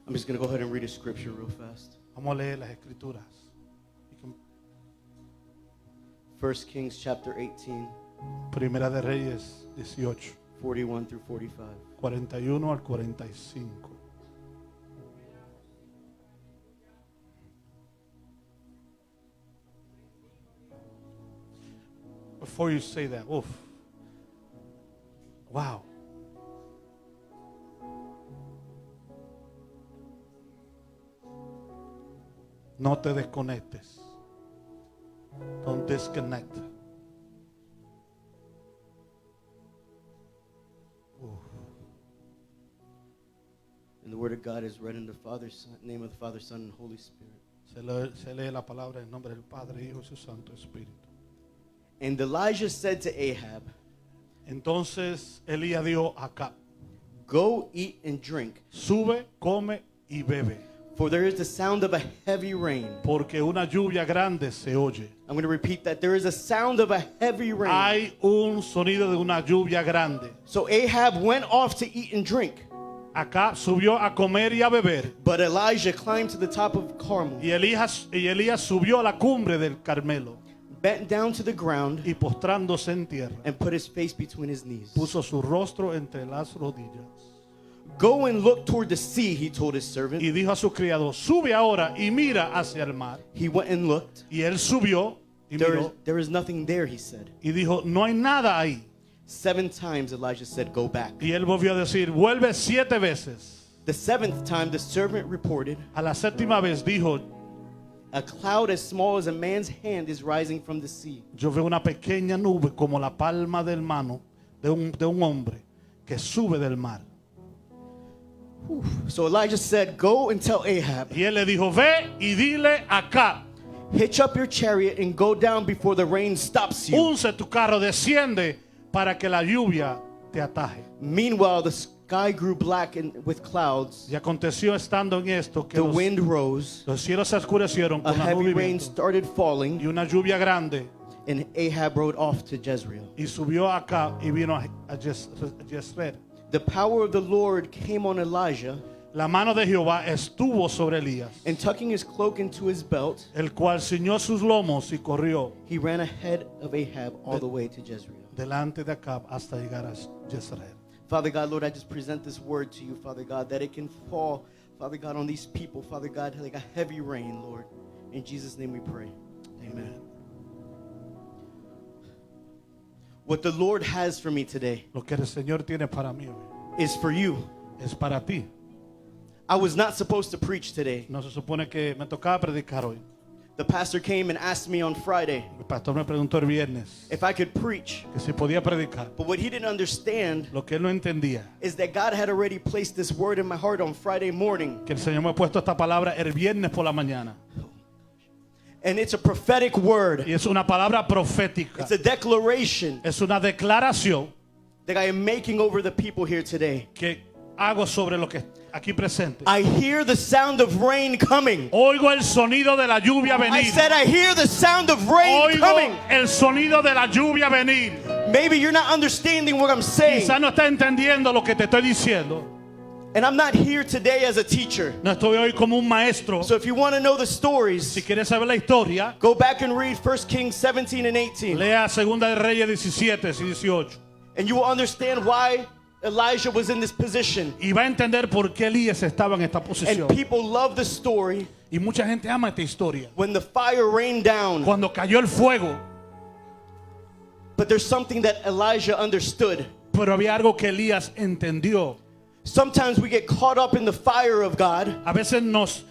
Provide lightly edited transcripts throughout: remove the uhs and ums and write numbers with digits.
I'm just going to go ahead and read a scripture real fast. Vamos a leer las escrituras. 1 Kings chapter 18, Primera de Reyes 18, 41 through 45. 41 al 45. Before you say that, oof. Wow. No te desconectes. Don't disconnect. And the word of God is read in the Father's name of the Father, Son, and Holy Spirit. Se lee la palabra en nombre del Padre, Hijo y su Santo Espíritu. And Elijah said to Ahab, Entonces Elías dijo a Acab, go eat and drink, sube, come y bebe, for there is the sound of a heavy rain. porque una lluvia grande se oye. I'm going to repeat that. There is a sound of a heavy rain. Hay un sonido de una lluvia grande. So Ahab went off to eat and drink. Acab subió a comer y a beber. But Elijah climbed to the top of Carmel, Y Elías subió a la cumbre del Carmelo bent down to the ground, y postrándose en tierra, and put his face between his knees. puso su rostro entre las rodillas. Go and look toward the sea, he told his servant. Y dijo a su criado, sube ahora y mira hacia el mar. He went and looked. Y él subió y miró There is nothing there, he said. y dijo, no hay nada ahí. 7 times Elijah said, go back. Y él volvió a decir, vuelve 7 veces. The 7th time the servant reported, A la 7ª vez dijo, a cloud as small as a man's hand is rising from the sea. yo veo una pequeña nube como la palma del mano de un hombre que sube del mar. So Elijah said, go and tell Ahab, Y él le dijo, ve y dile acá, hitch up your chariot and go down before the rain stops you. unce tu carro, desciende para que la lluvia te ataje. Meanwhile, the sky grew black and with clouds. Y aconteció estando en esto que The wind rose. los cielos se oscurecieron A con la heavy nube y rain viento, started y falling, una lluvia grande, and Ahab rode off to Jezreel. y subió acá y vino a Jezreel. The power of the Lord came on Elijah, La mano de Jehová estuvo sobre Elías, and tucking his cloak into his belt, el cual ciñó sus lomos y corrió he ran ahead of Ahab all the way to Jezreel. delante de Acab hasta llegar a Jezreel. Father God, Lord, I just present this word to you, Father God, that it can fall, Father God, on these people, Father God, like a heavy rain, Lord. In Jesus' name we pray. Amen. What the Lord has for me today Lo que el Señor tiene para mí hoy is for you. es para ti. I was not supposed to preach today. No se supone que me tocaba predicar hoy. The pastor came and asked me on Friday El pastor me preguntó el viernes if I could preach. que si podía predicar. But what he didn't understand Lo que él no entendía, is that God had already placed this word in my heart on Friday morning. que el Señor me ha puesto esta palabra el viernes por la mañana. And it's a prophetic word. Y es una palabra profética. It's a declaration Es una declaración that I am making over the people here today. que hago sobre lo que aquí presente. I hear the sound of rain coming. Oigo el sonido de la lluvia I venir. said I hear the sound of rain Oigo coming. el sonido de la lluvia venir. Maybe you're not understanding what I'm saying. Quizás no está entendiendo lo que te estoy diciendo. And I'm not here today as a teacher. No estoy hoy como un maestro. So if you want to know the stories, Si quieres saber la historia, go back and read 1 Kings 17 and 18. lea Segunda de Reyes 17 y 18. And you will understand why Elijah was in this position. Y va a entender por qué Elías estaba en esta posición. And people love the story Y mucha gente ama esta historia. when the fire rained down. Cuando cayó el fuego, But there's something that Elijah understood. pero había algo que Elías entendió. Sometimes we get caught up in the fire of God A veces nos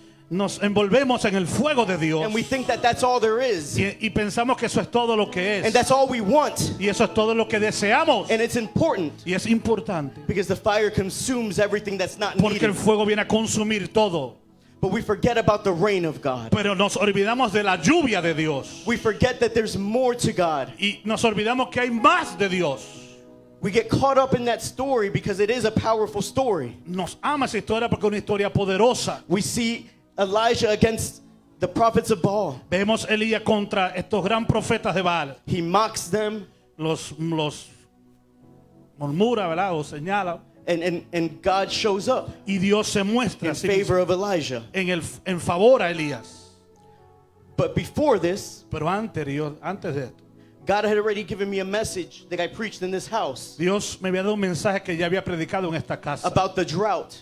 envolvemos en el fuego de Dios and we think that that's all there is. y pensamos que eso es todo lo que And es. that's all we want. Y eso es todo lo que deseamos. And it's important Y es importante because the fire consumes everything that's not porque el needed. fuego viene a consumir todo. But we forget about the rain of God. Pero nos olvidamos de la lluvia de Dios. We forget that there's more to God. Y nos olvidamos que hay más de Dios. We get caught up in that story because it is a powerful story. Nos ama esa historia porque es una historia poderosa. We see Elijah against the prophets of Baal. Vemos a Elías contra estos gran profetas de Baal. He mocks them Los murmura, ¿verdad? O señala. And God shows up Y Dios se muestra in a sí mismo favor of Elijah. en favor a Elías. But before this, Pero antes de esto, God had already given me a message that I preached in this house Dios me había dado un mensaje que ya había predicado en esta casa about the drought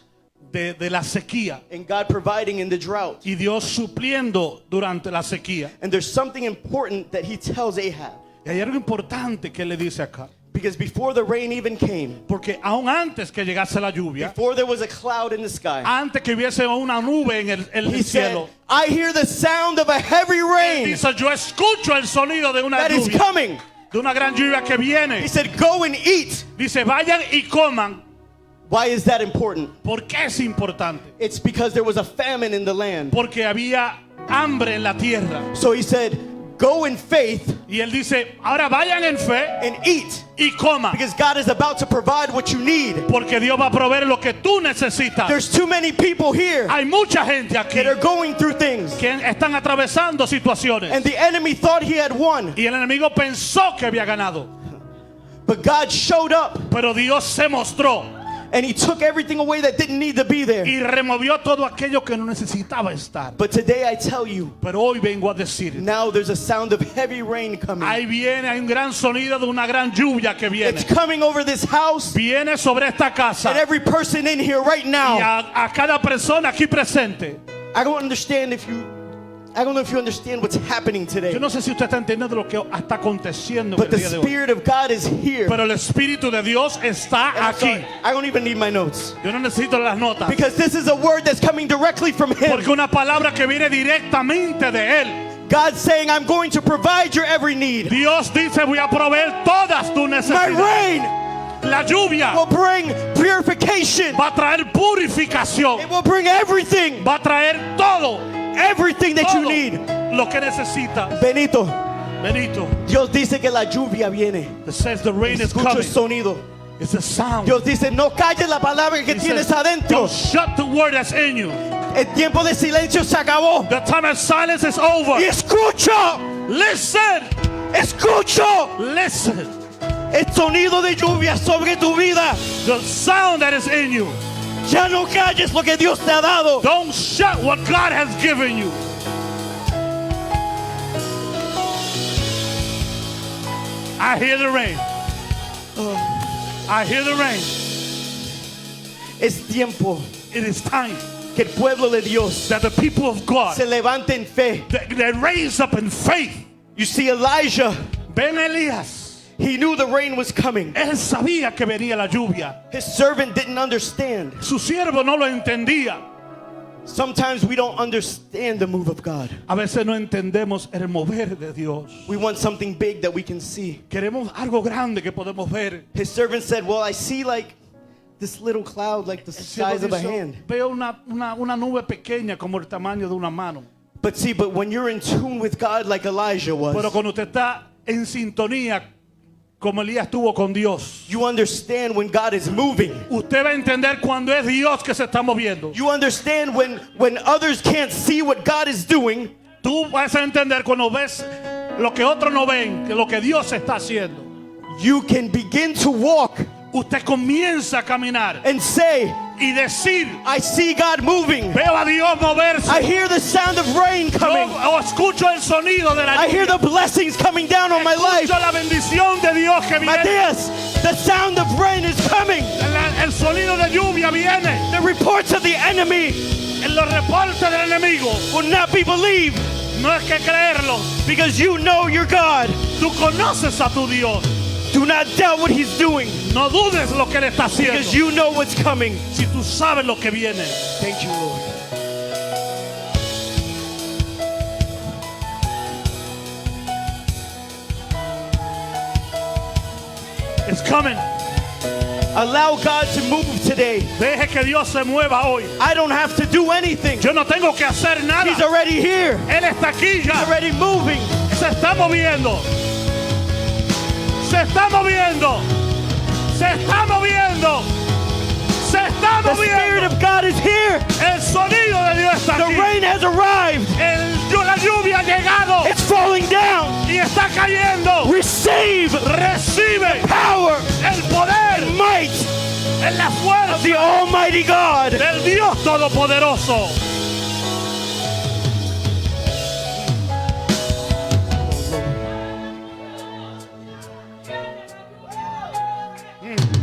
de la sequía and God providing in the drought. y Dios supliendo durante la sequía. And there's something important that he tells Ahab. Y hay algo importante que le dice acá, Because before the rain even came, porque aún antes que llegase la lluvia, before there was a cloud in the sky, antes que hubiese una nube en he el said, cielo, I hear the sound of a heavy él rain dice, yo escucho el sonido de una that is lluvia, coming. de una gran lluvia que viene. He said, go and eat. Dice, vayan y coman. Why is that important? ¿Por qué es importante? It's because there was a famine in the land. Porque había hambre en la tierra. So he said, go in faith Y él dice, ahora vayan en fe and eat. y coman. Because God is about to provide what you need. Porque Dios va a proveer lo que tú necesitas. There's too many people here Hay mucha gente aquí that are going through things. que están atravesando situaciones. And the enemy thought he had won. Y el enemigo pensó que había ganado. But God showed up Pero Dios se mostró and he took everything away that didn't need to be there. y removió todo aquello que no necesitaba estar. But today I tell you, Pero hoy vengo a decir, now there's a sound of heavy rain coming. ahí viene, hay un gran sonido de una gran lluvia que viene. It's coming over this house Viene sobre esta casa and every person in here right y now. a cada persona aquí presente. I don't know if you understand what's happening today. Yo no sé si usted está entendiendo lo que está aconteciendo en But el the día de hoy. Spirit of God is here. Pero el Espíritu de Dios está And I'm aquí. sorry, I don't even need my notes. Yo no necesito las notas. Because this is a word that's coming directly from Him. Porque una palabra que viene directamente de Él. God's saying, I'm going to provide your every need. Dios dice, voy a proveer todas tus My necesidades. rain La lluvia will bring purification. va a traer purificación. It will bring everything. Va a traer todo. Everything that you Todo need. lo que necesitas. Benito, Benito, Dios dice que la lluvia viene. it says the rain is Escucha el coming. sonido. It's a sound. Dios dice, no calles la palabra que He tienes says, adentro. don't shut the word that's in you. El tiempo de silencio se acabó. The time of silence is over. Y escucho, Listen. escucho Listen. el sonido de lluvia sobre tu vida. The sound that is in you. Ya no calles lo que Dios te ha dado. Don't shut what God has given you. I hear the rain. I hear the rain. Es tiempo It is time que el pueblo de Dios that the people of God se levante en fe. they raise up in faith. You see, Elijah, Ven Elías. he knew the rain was coming. Él sabía que venía la lluvia. His servant didn't understand. Su siervo no lo entendía. Sometimes we don't understand the move of God. A veces no entendemos el mover de Dios. We want something big that we can see. Queremos algo grande que podemos ver. His servant said, well, I see like this little cloud like the El siervo size of a dice, hand. veo una nube pequeña como el tamaño de una mano. But see, but when you're in tune with God like Elijah Pero was, cuando usted está en sintonía como Elías estuvo con Dios, you understand when God is moving. usted va a entender cuando es Dios que se está moviendo. You understand when others can't see what God is doing. Tú vas a entender cuando ves lo que otros no ven, que lo que Dios está haciendo. You can begin to walk Usted comienza a caminar and say, y decir, I see God moving. veo a Dios moverse. I hear the sound of rain coming. Yo escucho el sonido de la I hear lluvia. the blessings coming down on my life. Escucho la bendición de Dios que viene. Matías, the sound of rain is coming. El sonido de lluvia viene. The reports of the enemy En los reportes del enemigo will not be believed no es que creerlo. because you know your God. Tú conoces a tu Dios. Do not doubt what he's doing No dudes lo que él está haciendo. because you know what's coming. Si tú sabes lo que viene. Thank you, Lord. It's coming. Allow God to move today. Deje que Dios se mueva hoy. I don't have to do anything. Yo no tengo que hacer nada. He's already here. Él está aquí ya. Already moving. Se está moviendo. Se está moviendo. Se está moviendo. Se está The Spirit moviendo. of God is here. El sonido de Dios está The aquí. rain has arrived. La lluvia ha llegado It's falling down. y está cayendo. Receive Recibe power, el poder, might, en la of fuerza the Almighty God. del Dios Todopoderoso.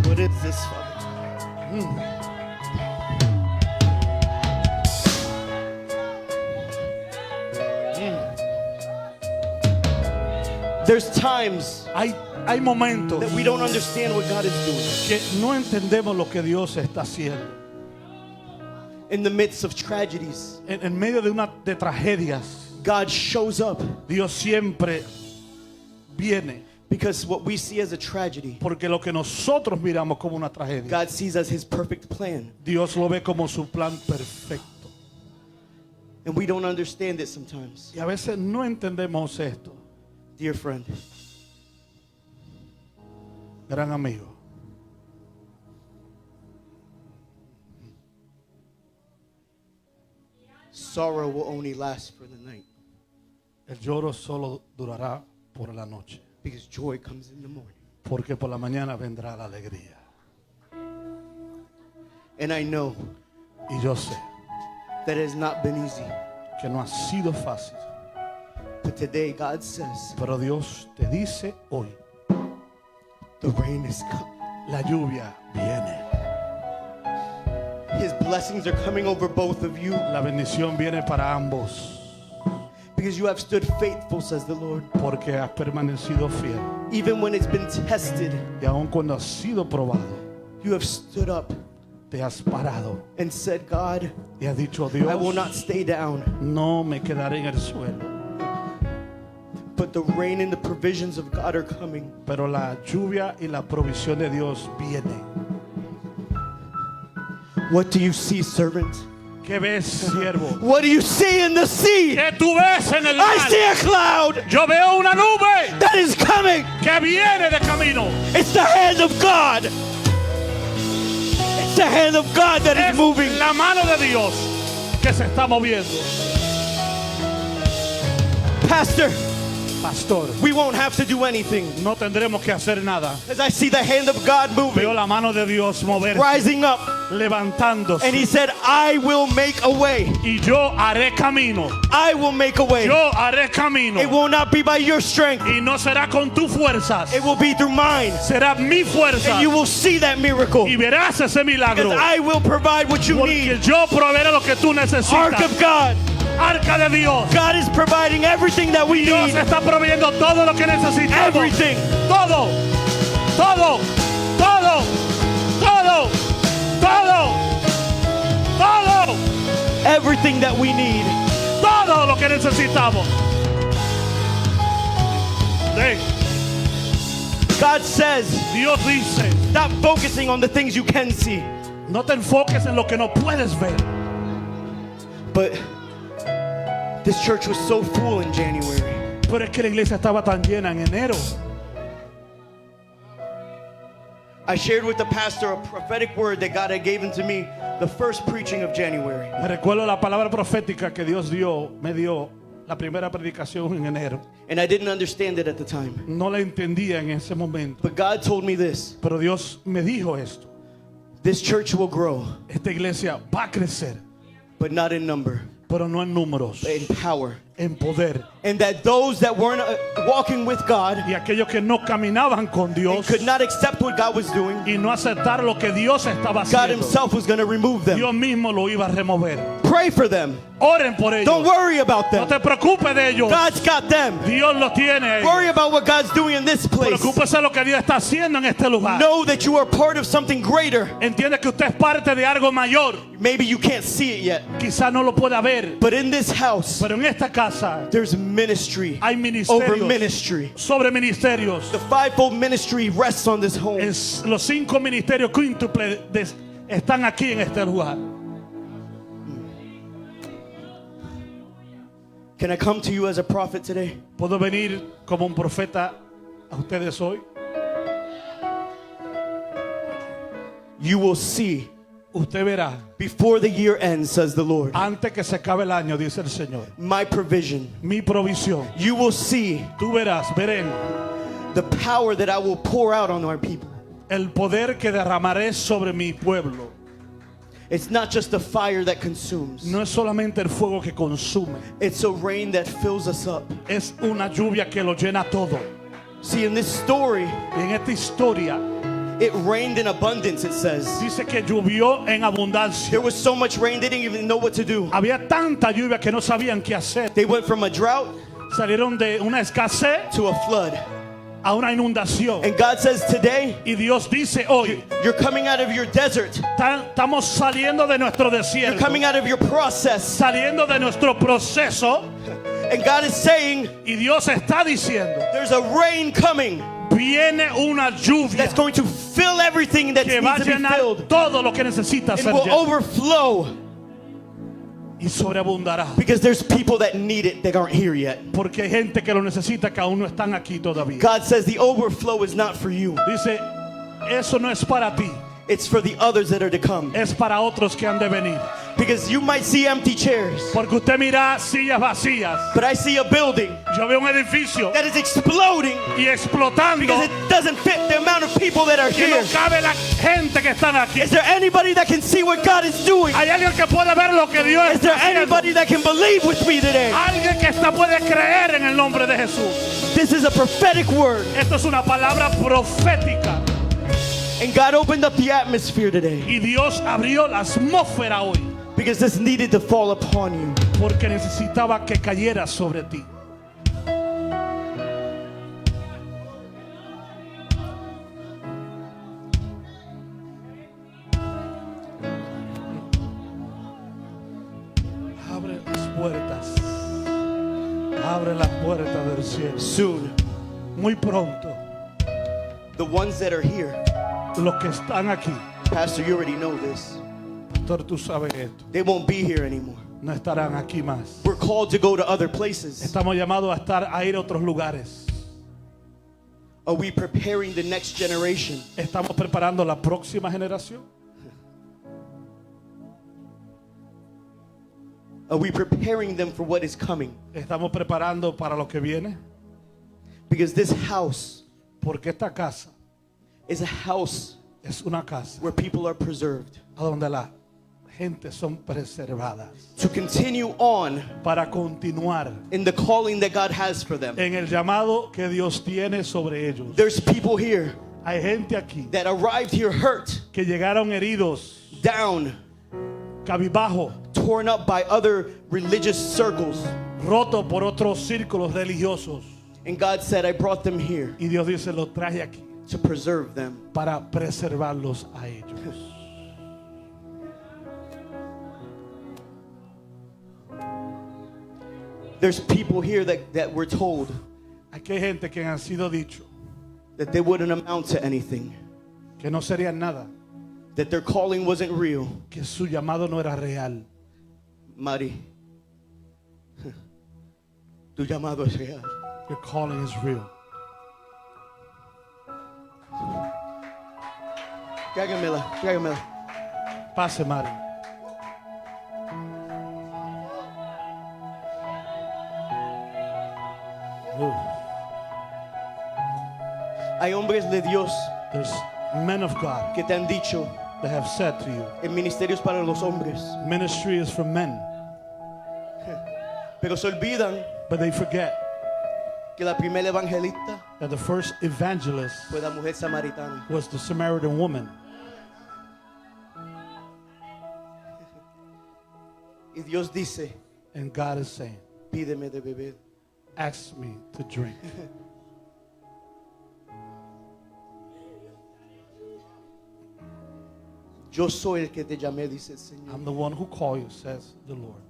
What is this, Father? There's times Hay momentos that we don't understand what God is doing. que no entendemos lo que Dios está haciendo. In the midst of tragedies, En medio de tragedias, God shows up, Dios siempre viene. because what we see as a tragedy, Porque lo que nosotros miramos como una tragedia, God sees as his perfect plan. Dios lo ve como su plan perfecto. And we don't understand it sometimes. Y a veces no entendemos esto. Dear friend, Gran amigo, sorrow will only last for the night, el lloro solo durará por la noche, because joy comes in the morning. porque por la mañana vendrá la alegría. And I know Y yo sé that it has not been easy, que no ha sido fácil, but today God says pero Dios te dice hoy, the rain is coming. la lluvia viene. His blessings are coming over both of you, La bendición viene para ambos, because you have stood faithful, says the Lord. porque has permanecido fiel. Even when it's been tested, Y aun cuando has sido probado, you have stood up te has parado and said, God, y has dicho, I will not Dios, stay down. no me quedaré en el suelo. But the rain and the provisions of God are coming. Pero la lluvia y la provisión de Dios vienen. What do you see, servant? ¿Qué ves, siervo? What do you see in the sea? ¿Qué tú ves en el I mar? see a cloud Yo veo una nube that is coming. que viene de camino. It's the hand of God. It's the hand of God that Es is moving. la mano de Dios que se está moviendo. Pastor, Pastor, we won't have to do anything, no tendremos que hacer nada. as I see the hand of God Veo moving, la mano de Dios moverse, rising up. levantándose. And he said, I will make a way. Y yo haré camino. I will make a way. Yo haré camino. It will not be by your strength. Y no será con tus fuerzas. It will be through mine. Será mi fuerza. And you will see that miracle. Y verás ese milagro. Because I will provide what you Porque need. yo proveeré lo que tú Ark necesitas. of God. Arca de Dios. God is providing everything that we Dios need. está proveyendo todo lo que necesitamos. Everything. Todo. Todo. Todo. Todo. Todo. Todo. Everything that we need. Todo lo que necesitamos. Sí. God says, Dios dice, stop focusing on the things you can see. no te enfoques en lo que no puedes ver. But this church was so full in January. Pero es que la iglesia estaba tan llena en enero. I shared with the pastor a prophetic word that God had given to me the first preaching of January. Me recuerdo la palabra profética que Dios me dio la primera predicación en enero. And I didn't understand it at the time. No la entendía en ese momento. But God told me this. Pero Dios me dijo esto. This church will grow, Esta iglesia va a crecer, but not in number, pero no en números, but in power. en poder. And that those that weren't walking with God Y aquellos que no caminaban con and Dios could not accept what God was doing, y no aceptar lo que Dios estaba God haciendo, himself was going to remove them. Dios mismo lo iba a remover. Pray for them. Oren por ellos. Don't worry about No them. te preocupes de ellos. God's got them. Dios los tiene a ellos. Worry about what God's doing in this place. Preocúpese de lo que Dios está haciendo en este lugar. Know that you are part of something greater. Entiende que usted es parte de algo mayor. Maybe you can't see it yet, Quizá no lo pueda ver, but in this house, pero en esta casa there's ministry hay over ministerios ministry. sobre ministerios. The fivefold ministry rests on this home. Los 5 ministerios quíntuples están aquí en este lugar. Can I come to you as a prophet today? ¿Puedo venir como un profeta a ustedes hoy? You will see Usted verá, before the year ends, says the Lord, antes que se acabe el año, dice el Señor, my provision. mi provisión. You will see Tú verás, verán the power that I will pour out on our people. el poder que derramaré sobre mi pueblo. It's not just the fire that consumes. No es solamente el fuego que consume, It's a rain that fills us up. es una lluvia que lo llena todo. See, in this story, Y en esta historia it rained in abundance, it says. dice que llovió en abundancia. There was so much rain, they didn't even know what to do. Había tanta lluvia que no sabían qué hacer. They went from a drought Salieron de una escasez to a flood. a una inundación. And God says today, Y Dios dice hoy, you're coming out of your desert. estamos saliendo de nuestro You're desierto, coming out of your process. saliendo de nuestro proceso. And God is saying, Y Dios está diciendo, there's a rain coming viene una lluvia that's going to fill everything that que va a needs to be llenar filled. todo lo que necesita It ser will lleno overflow y sobreabundará. because there's people that need it that aren't here yet. Porque hay gente que lo necesita que aún no están aquí todavía. God says the overflow is not for you. Dice, eso no es para ti, It's for the others that are to come. es para otros que han de venir. Because you might see empty chairs, Porque usted mira sillas vacías. but I see a building Yo veo un edificio that is exploding y explotando because it doesn't fit the amount of people that are que no here. cabe la gente que están aquí. Is there anybody that can see what God is doing? Hay alguien que puede ver lo que Dios Is there está haciendo. anybody that can believe with me today? Alguien que puede creer en el nombre de Jesús. This is a prophetic word. Esto es una palabra profética. And God opened up the atmosphere today Y Dios abrió la atmósfera hoy because this needed to fall upon you. porque necesitaba que cayera sobre ti. Abre las puertas. Abre las puertas del cielo. Soon, Muy pronto, the ones that are here, los que están aquí, Pastor, you already know this, Pastor, tú sabes esto, they won't be here anymore. no estarán aquí más. We're called to go to other places. Estamos llamados a ir a otros lugares. Are we preparing the next generation? Estamos preparando la próxima generación. Are we preparing them for what is coming? Estamos preparando para lo que viene. Because this house Porque esta casa is a house es una casa where people are preserved. a donde la gente son preservadas To continue on para continuar in the calling that God has for them. en el llamado que Dios tiene sobre ellos. There's people here Hay gente aquí that arrived here hurt, que llegaron heridos, down, cabizbajo, torn up by other religious circles. rotos por otros círculos religiosos. And God said, I brought them here Y Dios dice, los traje aquí to preserve them. para preservarlos a ellos. There's people here that were told Aquí hay gente que han sido dicho that they wouldn't amount to anything, que no serían nada, that their calling wasn't real. que su llamado no era real. Mari, tu llamado es real. Your calling is real. Tráigamela. Pase, Mari. Hay hombres de Dios There's men of God que te han dicho, that have said to you, el ministerio es para los hombres. ministry is for men. Pero se olvidan But they forget que la primera evangelista that the first evangelist fue la mujer samaritana. was the Samaritan woman. Y Dios dice, And God is saying, pídeme de beber. ask me to drink. Yo soy el que te llamé, dice el Señor. I'm the one who called you, says the Lord.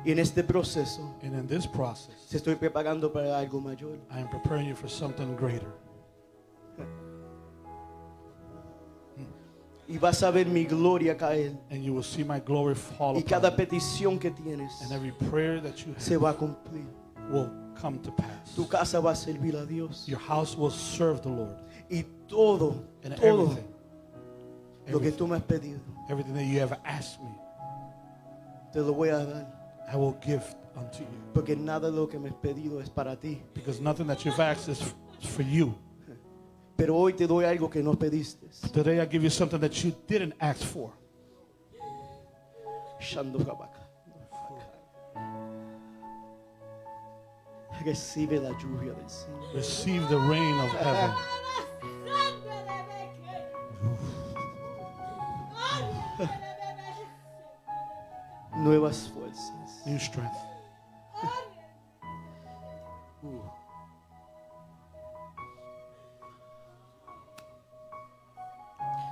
Y en este proceso And in this process, te estoy preparando para algo mayor. I am preparing you for something greater. Y vas a ver mi gloria caer. And you will see my glory fall Y upon cada you. petición que tienes And every prayer that you se have va a cumplir. will come to pass. Tu casa va a servir a Dios. Your house will serve the Lord. Y todo And lo que everything, tú me has pedido, everything that you have asked me, te lo voy a dar. I will give unto you. Porque nada de lo que me has pedido es para ti. Because nothing that you've asked is for you. Pero hoy te doy algo que no pediste. Today I give you something that you didn't ask for. Recibe la lluvia del cielo. Receive the rain of heaven. Nuevas fuerzas. New strength.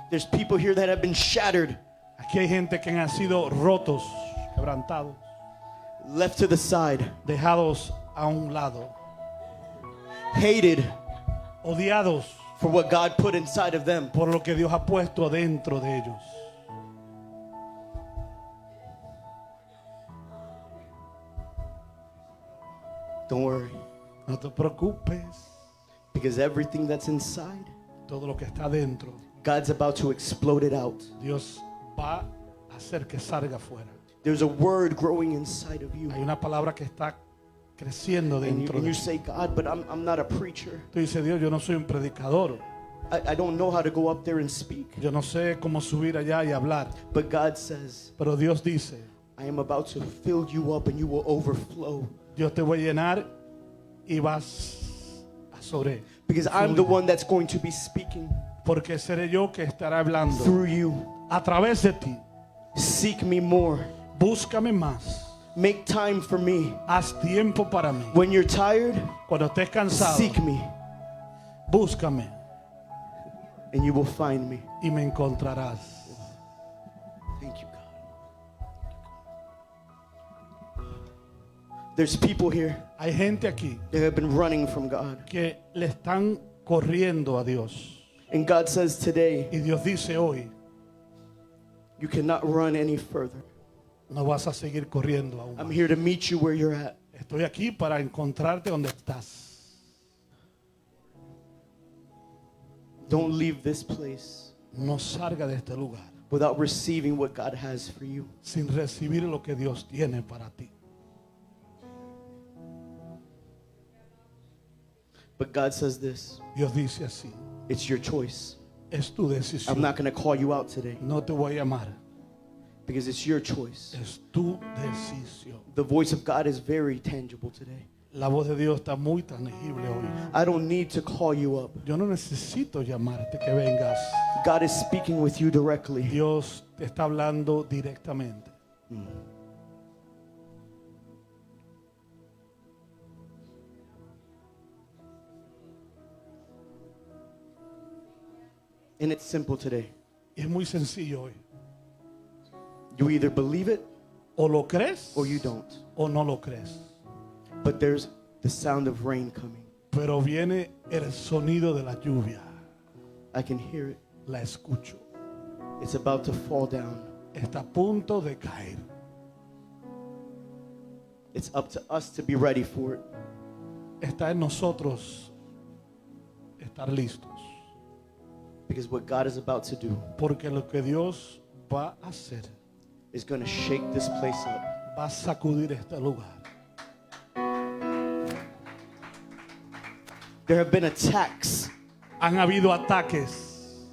There's people here that have been shattered, Aquí hay gente que han sido rotos, quebrantados, left to the side, dejados a un lado, hated odiados for what God put inside of them. por lo que Dios ha puesto adentro de ellos. Don't worry, No te preocupes, because everything that's inside, todo lo que está adentro, God's about to explode it out. Dios va a hacer que salga afuera. There's a word growing inside of you. Hay una palabra que está creciendo dentro And de you ti. say, God, but I'm not a preacher. Tú dices, Dios, yo no soy un predicador. I don't know how to go up there and speak. Yo no sé cómo subir allá y hablar. But God says, Pero Dios dice, I am about to fill you up and you will overflow. Dios te voy a llenar y vas a sobre. Because I'm the one that's going to be speaking Porque seré yo que estará hablando through you. a través de ti. Seek me more. Búscame más. Make time for me. Haz tiempo para mí. When you're tired, Cuando estés cansado, seek me búscame and you will find me. y me encontrarás. Thank you, God. There's people here Hay gente aquí that have been running from God. que le están corriendo a Dios. And God says today, Y Dios dice hoy, you cannot run any further. no vas a seguir corriendo aún I'm más. here to meet you where you're at. Estoy aquí para encontrarte donde estás. Don't leave this place No salga de este lugar without receiving what God has for you. sin recibir lo que Dios tiene para ti. But God says this, Dios dice así, it's your choice. es tu I'm decisión. not going to call you out today No te voy a llamar, because it's your choice. es tu decisión. The voice of God is very tangible today. La voz de Dios está muy tangible hoy. I don't need to call you up. Yo no necesito llamarte que vengas. God is speaking with you directly. Dios te está hablando directamente. And it's simple today. Y es muy sencillo hoy. You either believe it O lo crees or you don't. o no lo crees. But there's the sound of rain coming. Pero viene el sonido de la lluvia. I can hear it. La escucho. It's about to fall down. Está a punto de caer. It's up to us to be ready for it. Está en nosotros estar listos. Because what God is about to do Porque lo que Dios va a hacer is going to shake this place up. va a sacudir este lugar. There have been attacks, Han habido ataques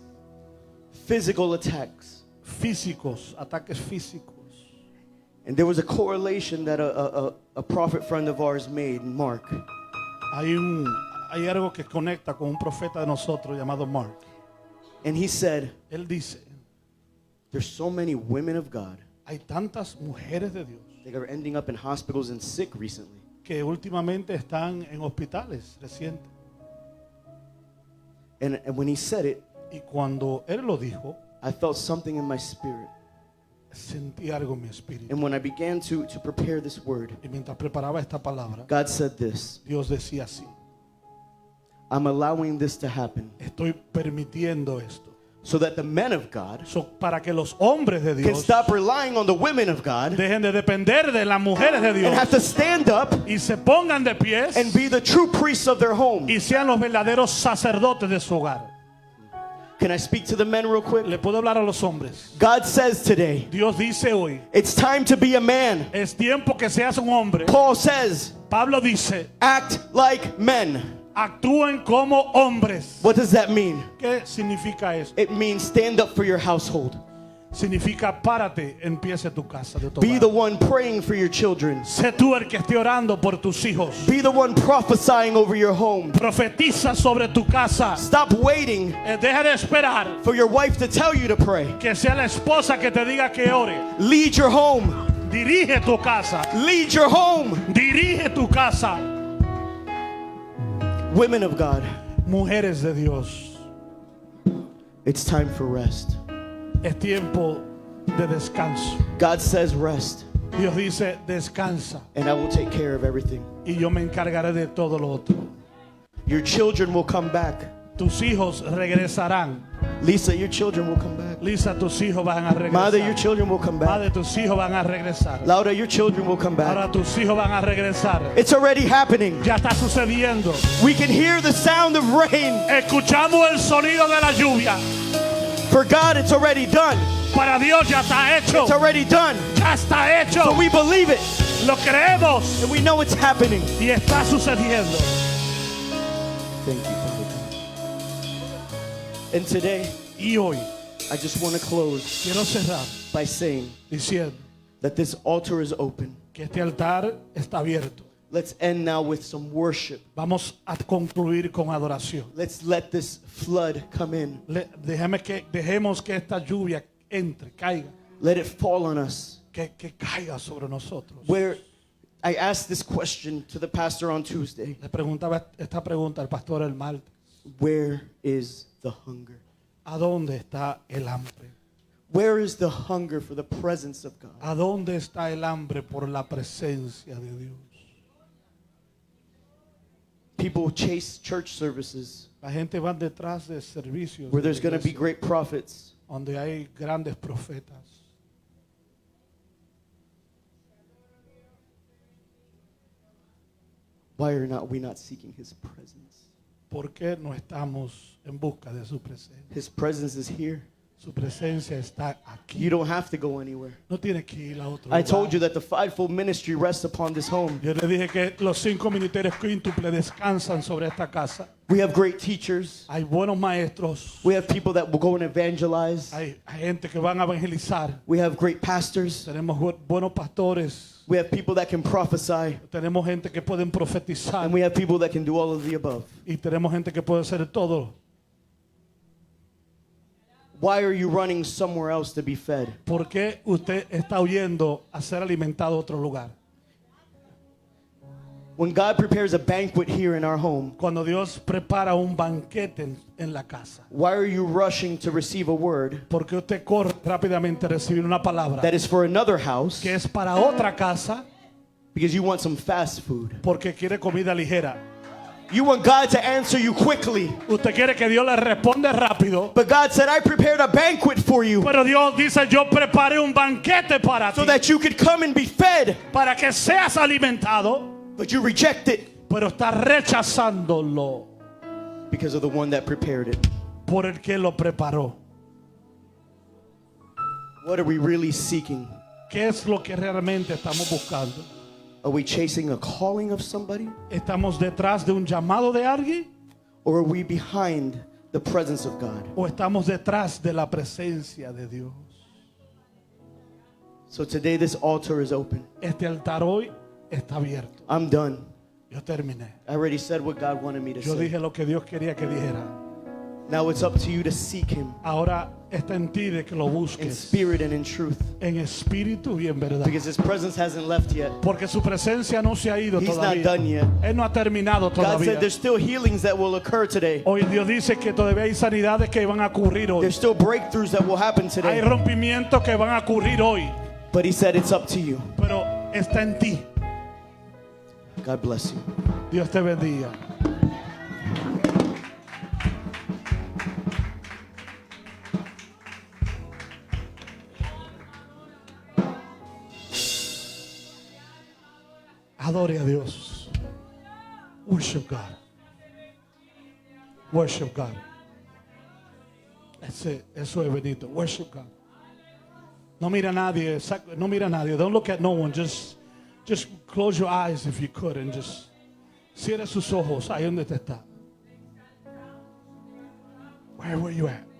physical attacks. físicos, ataques físicos. And there was a correlation that a prophet friend of ours made, Mark. Hay algo que conecta con un profeta de nosotros llamado Mark. And he said, Él dice, there's so many women of God hay tantas mujeres de Dios that are ending up in hospitals and sick recently. que últimamente están en hospitales recientes. And when he said it, Y cuando Él lo dijo, I felt something in my spirit. sentí algo en mi espíritu. And when I began to prepare this word, Y mientras preparaba esta palabra, God said this, Dios decía así, I'm allowing this to happen estoy permitiendo esto. so that the men of God Para que los hombres de can Dios stop relying on the women of God dejen de depender de las mujeres de and Dios have to stand up y se pongan de pies and be the true priests of their home. y sean los verdaderos sacerdotes de su hogar. Can I speak to the men real quick? Le puedo hablar a los hombres. God says today, Dios dice hoy, it's time to be a man. es tiempo que seas un hombre. Paul says, Pablo dice, act like men. Actúen como hombres. What does that mean? ¿Qué significa eso? It means stand up for your household. Significa párate, empiece tu casa, de tu Be hogar. the one praying for your children. Sé tú el que esté orando por tus hijos. Be the one prophesying over your home. Profetiza sobre tu casa. Stop waiting Deja de esperar for your wife to tell you to pray. que sea la esposa que te diga que ore. Lead your home. Dirige tu casa. Lead your home. Dirige tu casa. Women of God, Mujeres de Dios, it's time for rest. es tiempo de descanso. God says rest, Dios dice descansa and I will take care of everything. y yo me encargaré de todo lo otro. Your children will come back. Tus hijos regresarán. Lisa, your children will come back. Lisa, tus hijos van a Mother, your regresar. children will come back. Madre, tus hijos van a regresar. Laura, your children will come back. Ahora tus hijos van a regresar. It's already happening. Ya está sucediendo. We can hear the sound of rain. Escuchamos el sonido de la lluvia. For God, it's already done. Para Dios ya está hecho. It's already done. Ya está hecho. So we believe it, Lo creemos and we know it's happening. y está sucediendo. Thank you, Father God. And today, Y hoy I just want to close quiero cerrar by saying diciendo that this altar is open. que este altar está abierto. Let's end now with some worship. Vamos a concluir con adoración. Let's let this flood come in. Dejemos que esta lluvia entre, caiga, Let it fall on us. que caiga sobre nosotros. Where I asked this question to the pastor on Tuesday. Le preguntaba esta pregunta al pastor el martes. Where is the hunger? ¿A dónde está el hambre? Where is the hunger for the presence of God? ¿A dónde está el hambre por la presencia de Dios? People chase church services La gente va detrás de servicios where de there's going to be iglesia, great prophets. donde hay grandes profetas. Why are we not seeking his presence? ¿Por qué no estamos en busca de su presencia? His presence is here. Su presencia está aquí. You don't have to go anywhere. No tiene que ir a otro I lugar. told you that the fivefold ministry rests upon this home. Yo le dije que los 5 ministerios quíntuples descansan sobre esta casa. We have great teachers. Hay buenos maestros. We have people that will go and evangelize. Hay gente que van a evangelizar. We have great pastors. Tenemos buenos pastores. We have people that can prophesy. Tenemos gente que pueden profetizar. And we have people that can do all of the above. Y tenemos gente que puede hacer todo. Why are you running somewhere else to be fed? ¿Por qué usted está huyendo a ser alimentado a otro lugar? When God prepares a banquet here in our home, Cuando Dios prepara un banquete en la casa, why are you rushing to receive a word ¿por qué usted corre rápidamente a recibir una palabra that is for another house que es para otra casa because you want some fast food? porque quiere comida ligera? You want God to answer you quickly. Usted quiere que Dios le responda rápido, But God said, I prepared a banquet for you pero Dios dice, yo preparé un banquete para so ti, that you could come and be fed. para que seas alimentado, But you reject it pero está rechazándolo because of the one that prepared it. por el que lo preparó. What are we really seeking? ¿Qué es lo que realmente estamos buscando? Are we chasing a calling of somebody? ¿Estamos detrás de un llamado de alguien? Or are we behind the presence of God? ¿O estamos detrás de la presencia de Dios? So today this altar is open. Este altar hoy está abierto. I'm done. Yo terminé. I already said what God wanted me to Yo say. dije lo que Dios quería que dijera. Now it's up to you to seek him Ahora está en ti de que lo in busques spirit and in truth. en espíritu y en verdad. Because his presence hasn't left yet. Porque su presencia no se ha ido He's not todavía. done yet. Él no ha terminado God todavía. said there's still healings that will occur today. Hoy Dios dice que todavía hay sanidades que van a ocurrir hoy. There's still breakthroughs that will happen Hay today. rompimientos que van a ocurrir hoy. But he said it's up to you. Pero está en ti. God bless you. Dios te bendiga. Adore a Dios. Worship God. Worship God. Eso es Benito. Worship God. No mira a nadie. No mira a nadie. Don't look at no one. Just close your eyes if you could and just Cierre sus ojos ahí donde te está. Where were you at?